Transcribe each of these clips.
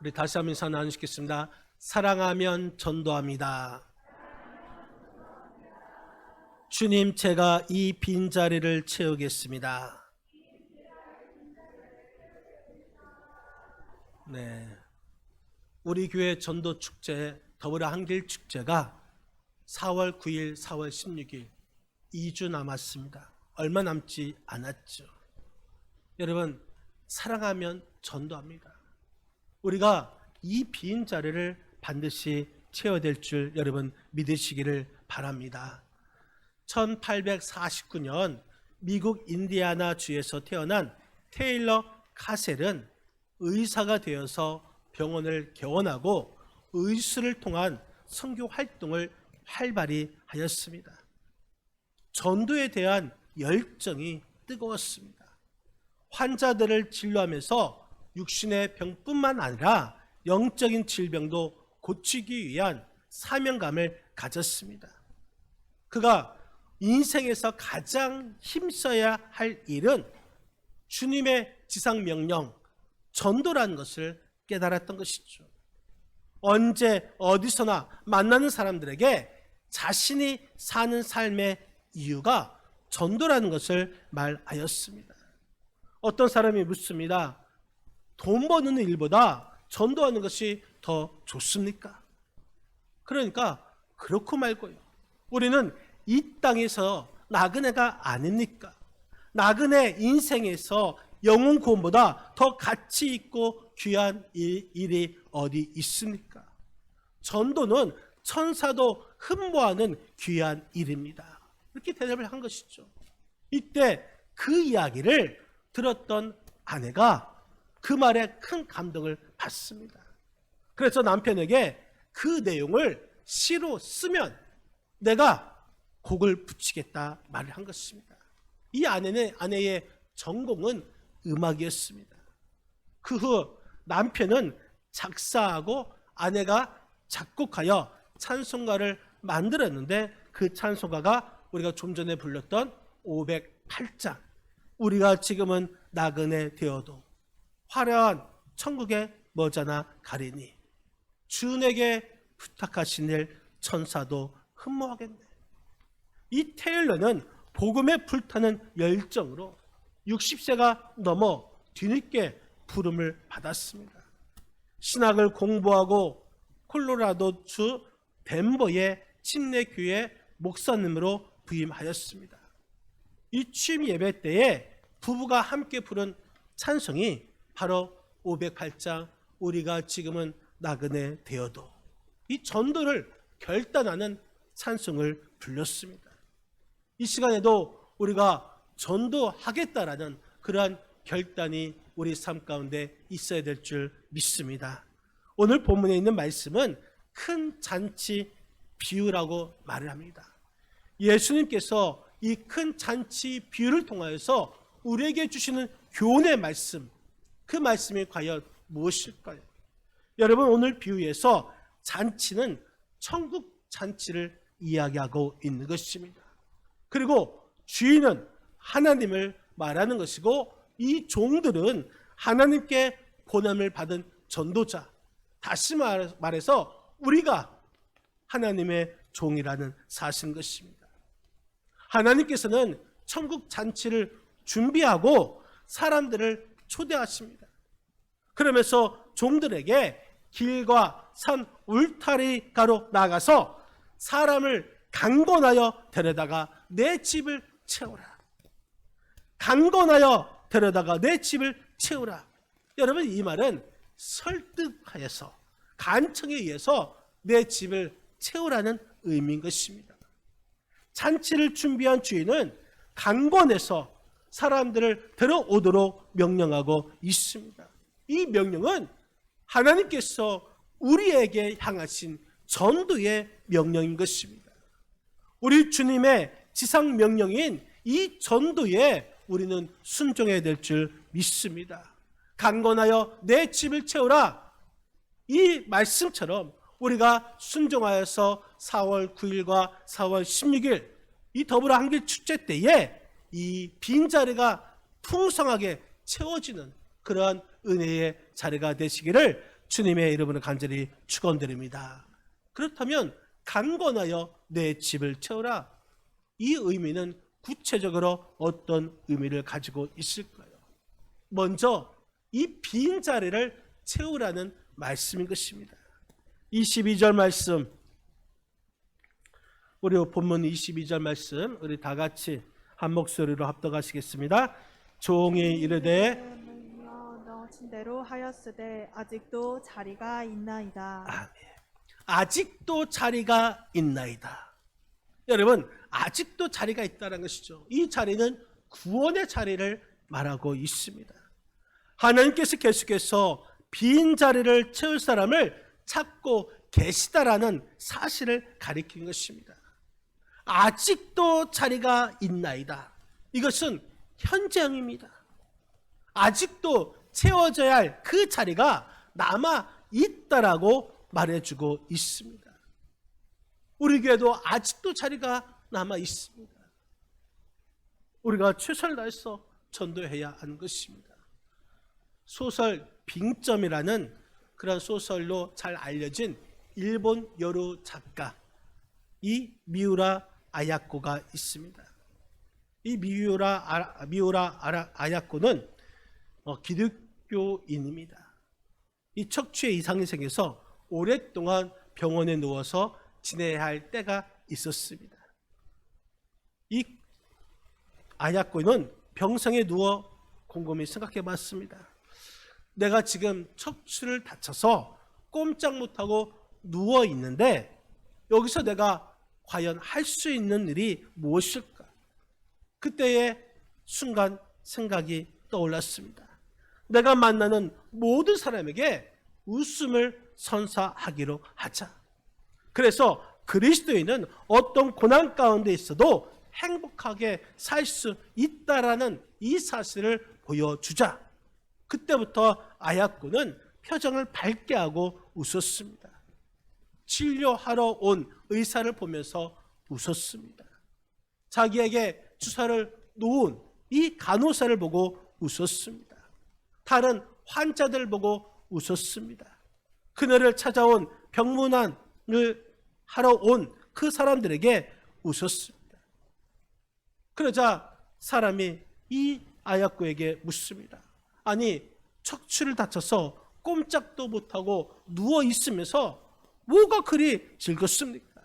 우리 다시 한번 인사 나누시겠습니다. 사랑하면 전도합니다. 주님, 제가 이 빈자리를 채우겠습니다. 네, 우리 교회 전도 축제, 더불어 한길 축제가 4월 9일, 4월 16일 2주 남았습니다. 얼마 남지 않았죠. 여러분, 사랑하면 전도합니다. 우리가 이 빈 자리를 반드시 채워야 될 줄 여러분 믿으시기를 바랍니다. 1849년 미국 인디애나 주에서 태어난 테일러 카셀은 의사가 되어서 병원을 개원하고 의술을 통한 선교 활동을 활발히 하였습니다. 전도에 대한 열정이 뜨거웠습니다. 환자들을 진료하면서 육신의 병뿐만 아니라 영적인 질병도 고치기 위한 사명감을 가졌습니다. 그가 인생에서 가장 힘써야 할 일은 주님의 지상명령, 전도라는 것을 깨달았던 것이죠. 언제 어디서나 만나는 사람들에게 자신이 사는 삶의 이유가 전도라는 것을 말하였습니다. 어떤 사람이 묻습니다. 돈 버는 일보다 전도하는 것이 더 좋습니까? 그러니까 그렇고 말고요. 우리는 이 땅에서 나그네가 아닙니까? 나그네 인생에서 영혼 구원보다 더 가치 있고 귀한 일이 어디 있습니까? 전도는 천사도 흠모하는 귀한 일입니다. 이렇게 대답을 한 것이죠. 이때 그 이야기를 들었던 아내가 그 말에 큰 감동을 받습니다. 그래서 남편에게 그 내용을 시로 쓰면 내가 곡을 붙이겠다 말을 한 것입니다. 이 아내의 전공은 음악이었습니다. 그 후 남편은 작사하고 아내가 작곡하여 찬송가를 만들었는데 그 찬송가가 우리가 좀 전에 불렀던 508장, 우리가 지금은 나그네 되어도 화려한 천국에 머지않아 가리니 주에게 부탁하신 일 천사도 흠모하겠네. 이 테일러는 복음에 불타는 열정으로 60세가 넘어 뒤늦게 부름을 받았습니다. 신학을 공부하고 콜로라도주 덴버의 침례교회 목사님으로 부임하였습니다. 이 취임 예배 때에 부부가 함께 부른 찬송이 바로 508장 우리가 지금은 나그네 되어도, 이 전도를 결단하는 찬송을 불렀습니다. 이 시간에도 우리가 전도하겠다라는 그러한 결단이 우리 삶 가운데 있어야 될 줄 믿습니다. 오늘 본문에 있는 말씀은 큰 잔치 비유라고 말을 합니다. 예수님께서 이 큰 잔치 비유를 통하여서 우리에게 주시는 교훈의 말씀, 그 말씀이 과연 무엇일까요? 여러분, 오늘 비유에서 잔치는 천국 잔치를 이야기하고 있는 것입니다. 그리고 주인은 하나님을 말하는 것이고 이 종들은 하나님께 고난을 받은 전도자, 다시 말해서 우리가 하나님의 종이라는 사실인 것입니다. 하나님께서는 천국 잔치를 준비하고 사람들을 초대하십니다. 그러면서 종들에게 길과 산 울타리가로 나가서 사람을 강권하여 데려다가 내 집을 채우라. 강권하여 데려다가 내 집을 채우라. 여러분, 이 말은 설득하여서 간청에 의해서 내 집을 채우라는 의미인 것입니다. 잔치를 준비한 주인은 강권해서 사람들을 데려오도록 명령하고 있습니다. 이 명령은 하나님께서 우리에게 향하신 전도의 명령인 것입니다. 우리 주님의 지상 명령인 이 전도에 우리는 순종해야 될 줄 믿습니다. 강건하여 내 집을 채우라. 이 말씀처럼 우리가 순종하여서 4월 9일과 4월 16일 이 더불어 한길 축제 때에 이 빈자리가 풍성하게 채워지는 그러한 은혜의 자리가 되시기를 주님의 이름으로 간절히 축원드립니다. 그렇다면 강건하여 내 집을 채우라. 이 의미는 구체적으로 어떤 의미를 가지고 있을까요? 먼저 이 빈 자리를 채우라는 말씀인 것입니다. 22절 말씀, 우리 본문 22절 말씀 우리 다 같이 한 목소리로 합독하시겠습니다. 종이 이르되 너 침대로 하였으되 아직도 자리가 있나이다. 아멘. 아직도 자리가 있나이다. 여러분, 아직도 자리가 있다는 것이죠. 이 자리는 구원의 자리를 말하고 있습니다. 하나님께서 계속해서 빈 자리를 채울 사람을 찾고 계시다라는 사실을 가리키는 것입니다. 아직도 자리가 있나이다. 이것은 현재형입니다. 아직도 채워져야 할 그 자리가 남아 있다라고 말해주고 있습니다. 우리 교회도 아직도 자리가 남아 있습니다. 우리가 최선을 다해서 전도해야 하는 것입니다. 소설 빙점이라는 그런 소설로 잘 알려진 일본 여류 작가 이 미우라 아야코가 있습니다. 이 미우라 아야코는 기독교인입니다. 이 척추에 이상이 생겨서 오랫동안 병원에 누워서 지내야 할 때가 있었습니다. 이 아야코는 병상에 누워 곰곰이 생각해 봤습니다. 내가 지금 척추를 다쳐서 꼼짝 못하고 누워 있는데 여기서 내가 과연 할 수 있는 일이 무엇일까? 그때의 순간 생각이 떠올랐습니다. 내가 만나는 모든 사람에게 웃음을 선사하기로 하자. 그래서 그리스도인은 어떤 고난 가운데 있어도 행복하게 살 수 있다라는 이 사실을 보여주자. 그때부터 아야코는 표정을 밝게 하고 웃었습니다. 진료하러 온 의사를 보면서 웃었습니다. 자기에게 주사를 놓은 이 간호사를 보고 웃었습니다. 다른 환자들 보고 웃었습니다. 그녀를 찾아온 병문안을 하러 온 그 사람들에게 웃었습니다. 그러자 사람이 이 아야코에게 묻습니다. 아니, 척추를 다쳐서 꼼짝도 못하고 누워 있으면서 뭐가 그리 즐겁습니까?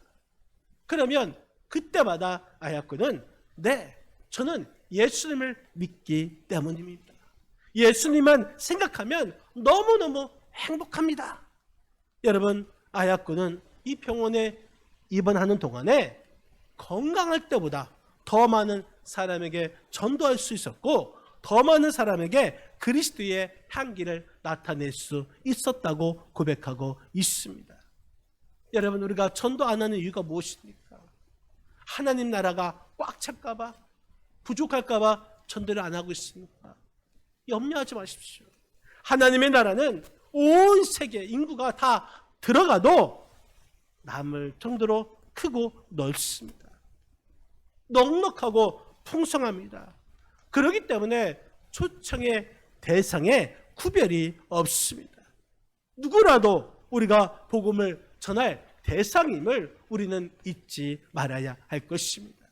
그러면 그때마다 아야코는 네, 저는 예수님을 믿기 때문입니다. 예수님만 생각하면 너무너무 행복합니다. 여러분, 아야코는 이 병원에 입원하는 동안에 건강할 때보다 더 많은 사람에게 전도할 수 있었고 더 많은 사람에게 그리스도의 향기를 나타낼 수 있었다고 고백하고 있습니다. 여러분, 우리가 전도 안 하는 이유가 무엇입니까? 하나님 나라가 꽉 찰까 봐, 부족할까 봐 전도를 안 하고 있습니까? 염려하지 마십시오. 하나님의 나라는 온 세계 인구가 다 들어가도 남을 정도로 크고 넓습니다. 넉넉하고 풍성합니다. 그렇기 때문에 초청의 대상에 구별이 없습니다. 누구라도 우리가 복음을 전할 대상임을 우리는 잊지 말아야 할 것입니다.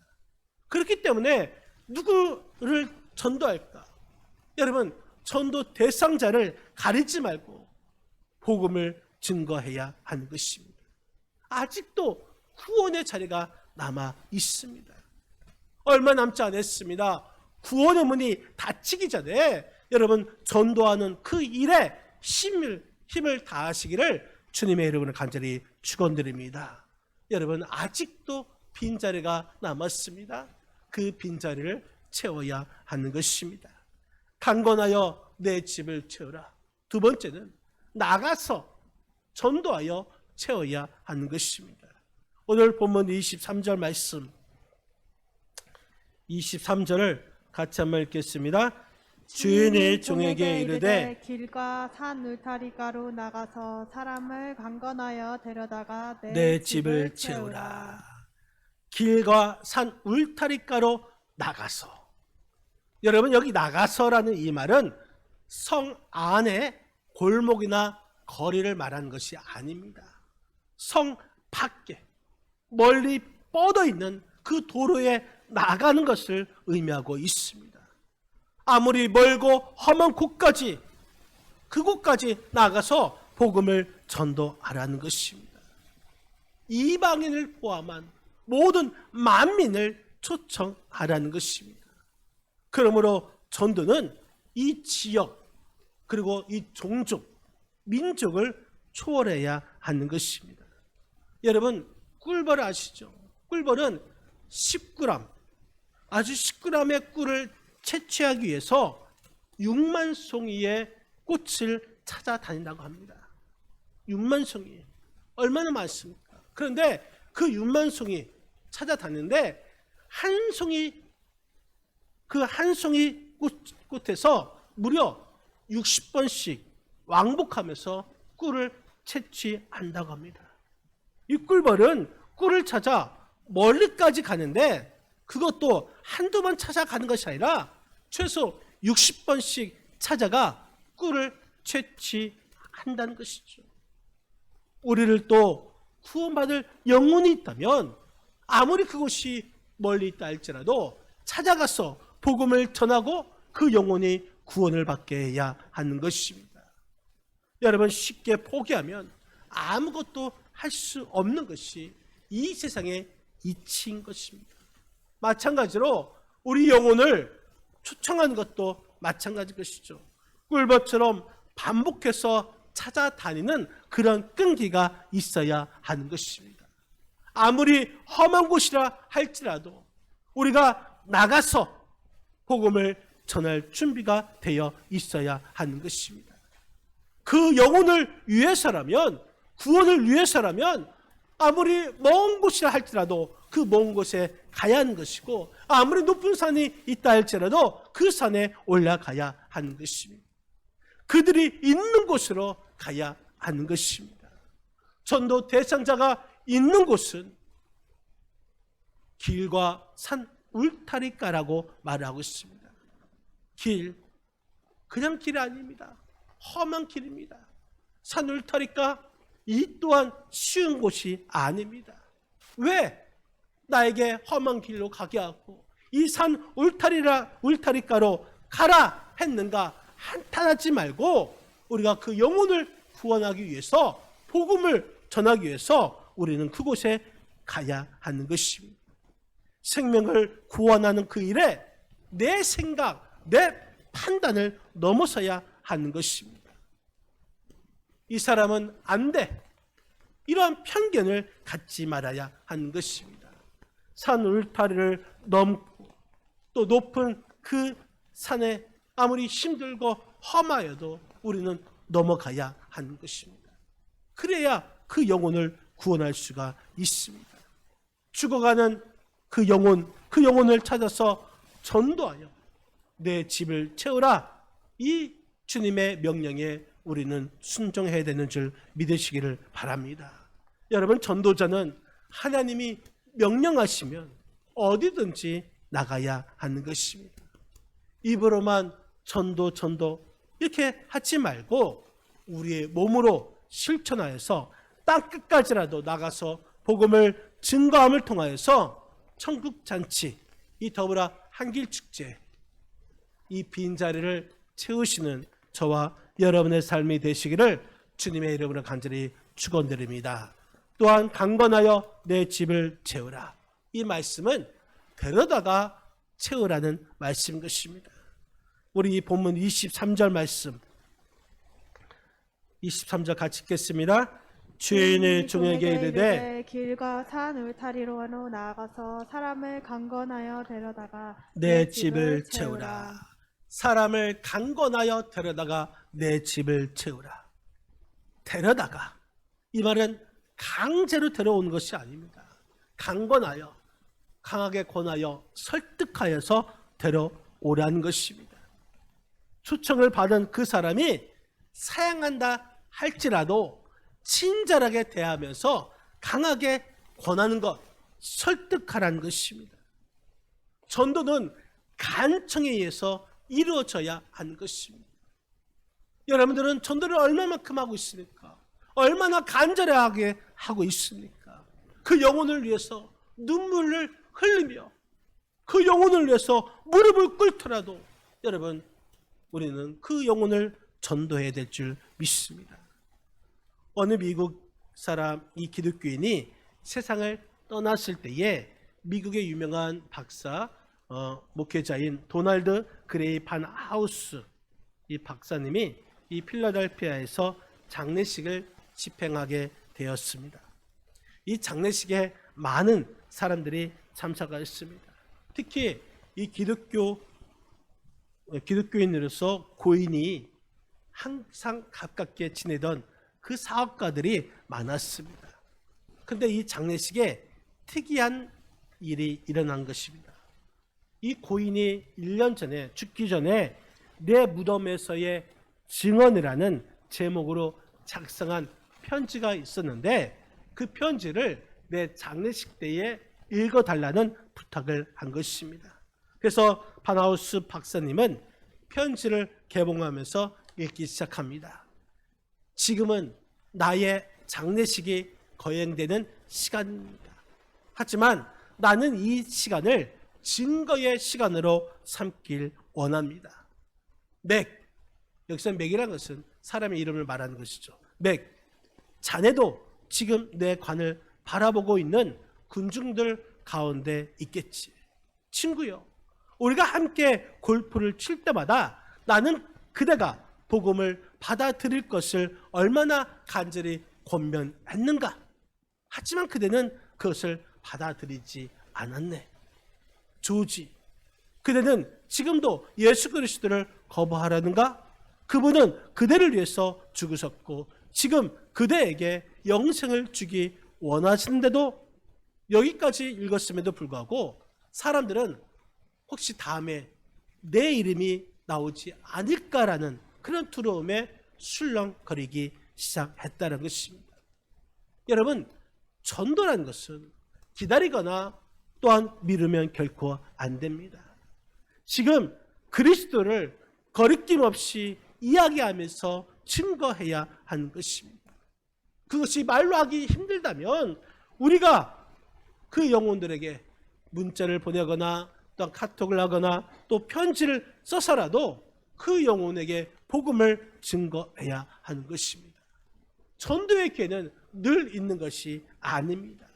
그렇기 때문에 누구를 전도할까? 여러분, 전도 대상자를 가리지 말고 복음을 증거해야 하는 것입니다. 아직도 구원의 자리가 남아 있습니다. 얼마 남지 않았습니다. 구원의 문이 닫히기 전에 여러분 전도하는 그 일에 힘을 다하시기를 주님의 이름으로 간절히 축원드립니다. 여러분, 아직도 빈자리가 남았습니다. 그 빈자리를 채워야 하는 것입니다. 강건하여 내 집을 채우라. 두 번째는 나가서 전도하여 채워야 하는 것입니다. 오늘 본문 23절 말씀 23절을 같이 한번 읽겠습니다. 주인의 종에게 이르되 길과 산 울타리가로 나가서 사람을 강건하여 데려다가 내 집을 채우라. 길과 산 울타리가로 나가서. 여러분, 여기 나가서라는 이 말은 성 안에 골목이나 거리를 말하는 것이 아닙니다. 성 밖에 멀리 뻗어 있는 그 도로에 나가는 것을 의미하고 있습니다. 아무리 멀고 험한 곳까지 그곳까지 나가서 복음을 전도하라는 것입니다. 이방인을 포함한 모든 만민을 초청하라는 것입니다. 그러므로 전도는 이 지역 그리고 이 종족, 민족을 초월해야 하는 것입니다. 여러분 꿀벌 아시죠? 꿀벌은 10g, 아주 10g의 꿀을 채취하기 위해서 6만 송이의 꽃을 찾아다닌다고 합니다. 6만 송이 얼마나 많습니까? 그런데 그 6만 송이 찾아다니는데 한 송이 그 한 송이 꽃에서 무려 60번씩 왕복하면서 꿀을 채취한다고 합니다. 이 꿀벌은 꿀을 찾아 멀리까지 가는데 그것도 한두 번 찾아가는 것이 아니라 최소 60번씩 찾아가 꿀을 채취한다는 것이죠. 우리를 또 구원받을 영혼이 있다면 아무리 그곳이 멀리 있다 할지라도 찾아가서 복음을 전하고 그 영혼이 구원을 받게 해야 하는 것입니다. 여러분 쉽게 포기하면 아무것도 할 수 없는 것이 이 세상의 이치인 것입니다. 마찬가지로 우리 영혼을 초청하는 것도 마찬가지 것이죠. 꿀벌처럼 반복해서 찾아다니는 그런 끈기가 있어야 하는 것입니다. 아무리 험한 곳이라 할지라도 우리가 나가서 복음을 전할 준비가 되어 있어야 하는 것입니다. 그 영혼을 위해서라면, 구원을 위해서라면 아무리 먼 곳이라 할지라도 그 먼 곳에 가야 하는 것이고, 아무리 높은 산이 있다 할지라도 그 산에 올라가야 하는 것입니다. 그들이 있는 곳으로 가야 하는 것입니다. 전도 대상자가 있는 곳은 길과 산 울타리가라고 말하고 있습니다. 길, 그냥 길이 아닙니다. 험한 길입니다. 산 울타리가 이 또한 쉬운 곳이 아닙니다. 왜 나에게 험한 길로 가게 하고 이 산 울타리가로 가라 했는가 한탄하지 말고 우리가 그 영혼을 구원하기 위해서, 복음을 전하기 위해서 우리는 그곳에 가야 하는 것입니다. 생명을 구원하는 그 일에 내 생각, 내 판단을 넘어서야 하는 것입니다. 이 사람은 안 돼, 이러한 편견을 갖지 말아야 하는 것입니다. 산 울타리를 넘고 또 높은 그 산에 아무리 힘들고 험하여도 우리는 넘어가야 하는 것입니다. 그래야 그 영혼을 구원할 수가 있습니다. 죽어가는 그 영혼을 찾아서 전도하여 내 집을 채우라, 이 주님의 명령에 우리는 순종해야 되는 줄 믿으시기를 바랍니다. 여러분, 전도자는 하나님이 명령하시면 어디든지 나가야 하는 것입니다. 입으로만 전도 이렇게 하지 말고 우리의 몸으로 실천하여서 땅끝까지라도 나가서 복음을 증거함을 통하여서 천국잔치, 이 더불어 한길축제, 이 빈자리를 채우시는 저와 여러분의 삶이 되시기를 주님의 이름으로 간절히 축원드립니다. 또한 강건하여 내 집을 채우라, 이 말씀은 데려다가 채우라는 말씀인 것입니다. 우리 이 본문 23절 말씀, 23절 같이 읽겠습니다. 주인의 종에게 이르되 길과 산 울타리로 나아가서 사람을 강건하여 데려다가 내 집을 채우라. 사람을 강건하여 데려다가 내 집을 채우라. 데려다가, 이 말은 강제로 데려오는 것이 아닙니다. 강건하여, 강하게 권하여 설득하여서 데려오라는 것입니다. 초청을 받은 그 사람이 사양한다 할지라도 친절하게 대하면서 강하게 권하는 것, 설득하라는 것입니다. 전도는 간청에 의해서 이루어져야 하는 것입니다. 여러분들은 전도를 얼마만큼 하고 있습니까? 얼마나 간절하게 하고 있습니까? 그 영혼을 위해서 눈물을 흘리며 그 영혼을 위해서 무릎을 꿇더라도 여러분 우리는 그 영혼을 전도해야 될 줄 믿습니다. 어느 미국 사람 이 기독교인이 세상을 떠났을 때에 미국의 유명한 박사 목회자인 도널드 그레이 반 하우스 이 박사님이 이 필라델피아에서 장례식을 집행하게 되었습니다. 이 장례식에 많은 사람들이 참석했습니다. 특히 이 기독교인으로서 고인이 항상 가깝게 지내던 그 사업가들이 많았습니다. 그런데 이 장례식에 특이한 일이 일어난 것입니다. 이 고인이 1년 전에 죽기 전에 내 무덤에서의 증언이라는 제목으로 작성한 편지가 있었는데 그 편지를 내 장례식 때에 읽어달라는 부탁을 한 것입니다. 그래서 반하우스 박사님은 편지를 개봉하면서 읽기 시작합니다. 지금은 나의 장례식이 거행되는 시간입니다. 하지만 나는 이 시간을 증거의 시간으로 삼길 원합니다. 맥, 여기서 맥이라는 것은 사람의 이름을 말하는 것이죠. 맥, 자네도 지금 내 관을 바라보고 있는 군중들 가운데 있겠지. 친구요, 우리가 함께 골프를 칠 때마다 나는 그대가 복음을 받아들일 것을 얼마나 간절히 권면했는가. 하지만 그대는 그것을 받아들이지 않았네. 조지, 그대는 지금도 예수 그리스도를 거부하라는가? 그분은 그대를 위해서 죽으셨고 지금 그대에게 영생을 주기 원하시는데도 여기까지 읽었음에도 불구하고 사람들은 혹시 다음에 내 이름이 나오지 않을까라는 그런 두려움에 술렁거리기 시작했다는 것입니다. 여러분, 전도라는 것은 기다리거나 또한 미루면 결코 안 됩니다. 지금 그리스도를 거리낌 없이 이야기하면서 증거해야 하는 것입니다. 그것이 말로 하기 힘들다면 우리가 그 영혼들에게 문자를 보내거나 또 카톡을 하거나 또 편지를 써서라도 그 영혼에게 복음을 증거해야 하는 것입니다. 전도의 기회는 늘 있는 것이 아닙니다.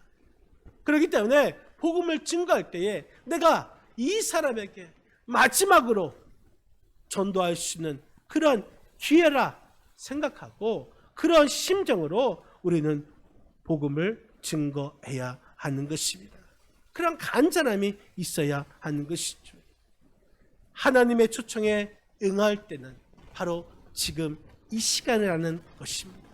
그렇기 때문에 복음을 증거할 때에 내가 이 사람에게 마지막으로 전도할 수 있는 그런 기회라 생각하고 그런 심정으로 우리는 복음을 증거해야 하는 것입니다. 그런 간절함이 있어야 하는 것이죠. 하나님의 초청에 응할 때는 바로 지금 이 시간이라는 것입니다.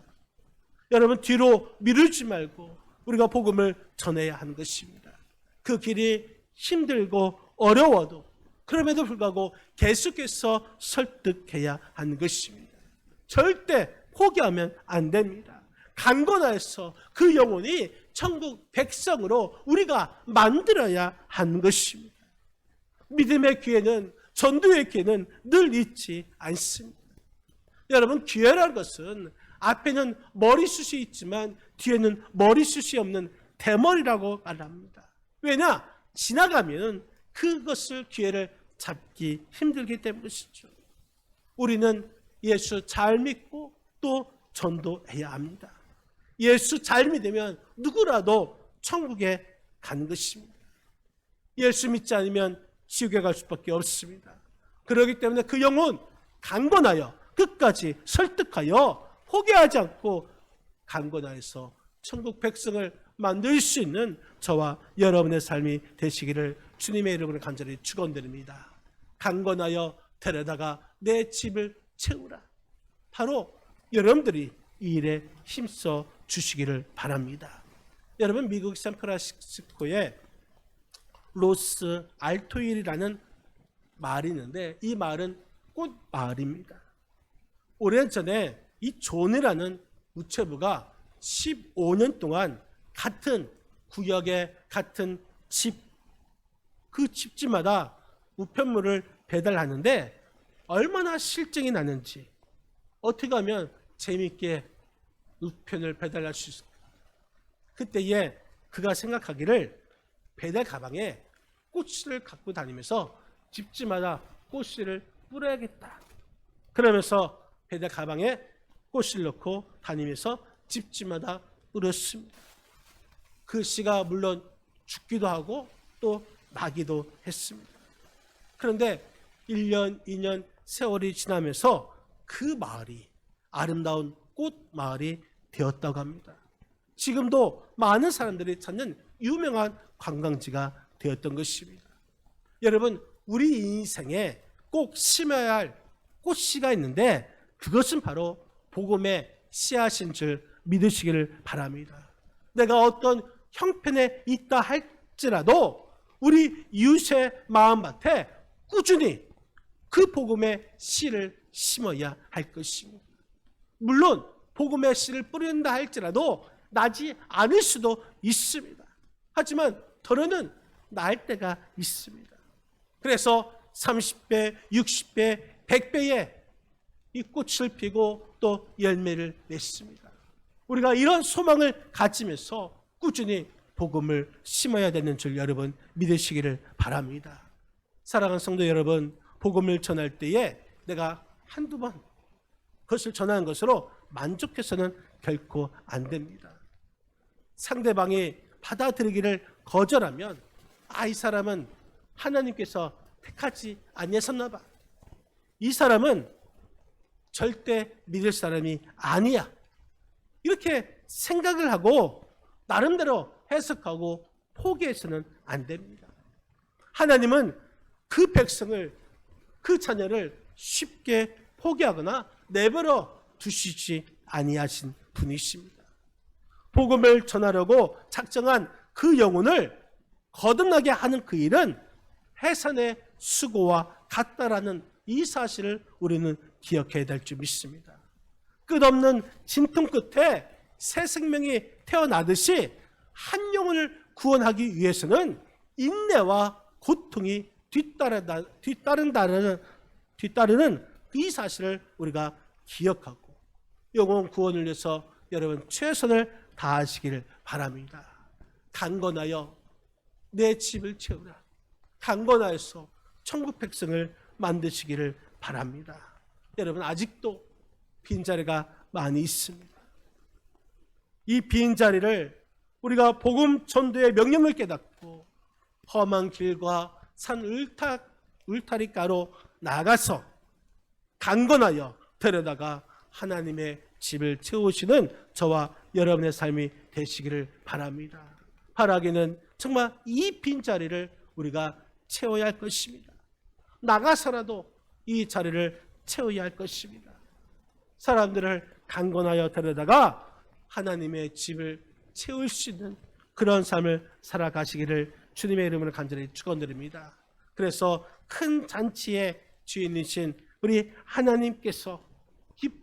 여러분, 뒤로 미루지 말고 우리가 복음을 전해야 하는 것입니다. 그 길이 힘들고 어려워도 그럼에도 불구하고 계속해서 설득해야 하는 것입니다. 절대 포기하면 안 됩니다. 강건하여서 그 영혼이 천국 백성으로 우리가 만들어야 하는 것입니다. 믿음의 기회는, 전도의 기회는 늘 있지 않습니다. 여러분, 기회라는 것은 앞에는 머리숱이 있지만 뒤에는 머리숱이 없는 대머리라고 말합니다. 왜냐? 지나가면 그것을 기회를 잡기 힘들기 때문이죠. 우리는 예수 잘 믿고 또 전도해야 합니다. 예수 잘 믿으면 누구라도 천국에 가는 것입니다. 예수 믿지 않으면 지옥에 갈 수밖에 없습니다. 그렇기 때문에 그 영혼 강건하여 끝까지 설득하여 포기하지 않고 강건하여서 천국 백성을 만들 수 있는 저와 여러분의 삶이 되시기를 주님의 이름으로 간절히 축원드립니다. 강건하여 데려다가 내 집을 채우라. 바로 여러분들이 이 일에 힘써 주시기를 바랍니다. 여러분, 미국 샌프란시스코에 로스 알토일이라는 마을이 있는데 이 마을은 꽃 마을입니다. 오래전에 이 존이라는 우체부가 15년 동안 같은 구역의 같은 집, 그 집집마다 우편물을 배달하는데 얼마나 실증이 나는지 어떻게 하면 재미있게 우편을 배달할 수 있을까? 그때에 그가 생각하기를 배달 가방에 꽃씨를 갖고 다니면서 집집마다 꽃씨를 뿌려야겠다. 그러면서 배달 가방에 꽃씨를 넣고 다니면서 집집마다 뿌렸습니다. 그 씨가 물론 죽기도 하고 또 나기도 했습니다. 그런데 1년, 2년 세월이 지나면서 그 마을이 아름다운 꽃 마을이 되었다고 합니다. 지금도 많은 사람들이 찾는 유명한 관광지가 되었던 것입니다. 여러분, 우리 인생에 꼭 심어야 할 꽃씨가 있는데 그것은 바로 복음의 씨앗인 줄 믿으시기를 바랍니다. 내가 어떤 형편에 있다 할지라도 우리 이웃의 마음밭에 꾸준히 그 복음의 씨를 심어야 할 것입니다. 물론 복음의 씨를 뿌린다 할지라도 나지 않을 수도 있습니다. 하지만 더러는 날 때가 있습니다. 그래서 30배, 60배, 100배의 이 꽃을 피고 또 열매를 맺습니다. 우리가 이런 소망을 가지면서 꾸준히 복음을 심어야 되는 줄 여러분 믿으시기를 바랍니다. 사랑하는 성도 여러분, 복음을 전할 때에 내가 한두 번 그것을 전하는 것으로 만족해서는 결코 안 됩니다. 상대방이 받아들이기를 거절하면 이 사람은 하나님께서 택하지 아니하셨나 봐. 이 사람은 절대 믿을 사람이 아니야. 이렇게 생각을 하고 나름대로 해석하고 포기해서는 안 됩니다. 하나님은 그 백성을, 그 자녀를 쉽게 포기하거나 내버려 두시지 아니하신 분이십니다. 복음을 전하려고 작정한 그 영혼을 거듭나게 하는 그 일은 해산의 수고와 같다라는 이 사실을 우리는 기억해야 될 줄 믿습니다. 끝없는 진통 끝에 새 생명이 태어나듯이 한 영혼을 구원하기 위해서는 인내와 고통이 뒤따르는 이 사실을 우리가 기억하고 영혼 구원을 위해서 여러분 최선을 다하시기를 바랍니다. 강건하여 내 집을 채우라. 강건하여서 천국 백성을 만드시기를 바랍니다. 여러분 아직도 빈자리가 많이 있습니다. 이 빈자리를 우리가 복음 전도의 명령을 깨닫고 험한 길과 산 울타리가로 나가서 강건하여 데려다가 하나님의 집을 채우시는 저와 여러분의 삶이 되시기를 바랍니다. 바라기는 정말 이 빈자리를 우리가 채워야 할 것입니다. 나가서라도 이 자리를 채워야 할 것입니다. 사람들을 강건하여 데려다가 하나님의 집을 채울 수 있는 그런 삶을 살아가시기를 주님의 이름으로 간절히 축원드립니다. 그래서 큰 잔치의 주인이신 우리 하나님께서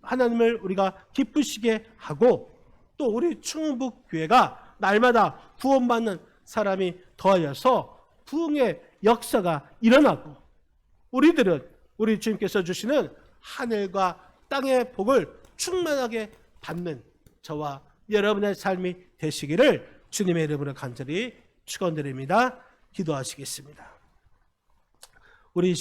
하나님을 우리가 기쁘시게 하고 또 우리 충북 교회가 날마다 구원받는 사람이 더하여서 부흥의 역사가 일어나고 우리들은 우리 주님께서 주시는 하늘과 땅의 복을 충만하게 받는 저와 여러분의 삶이 되시기를 주님의 이름으로 간절히 축원드립니다. 기도하시겠습니다. 우리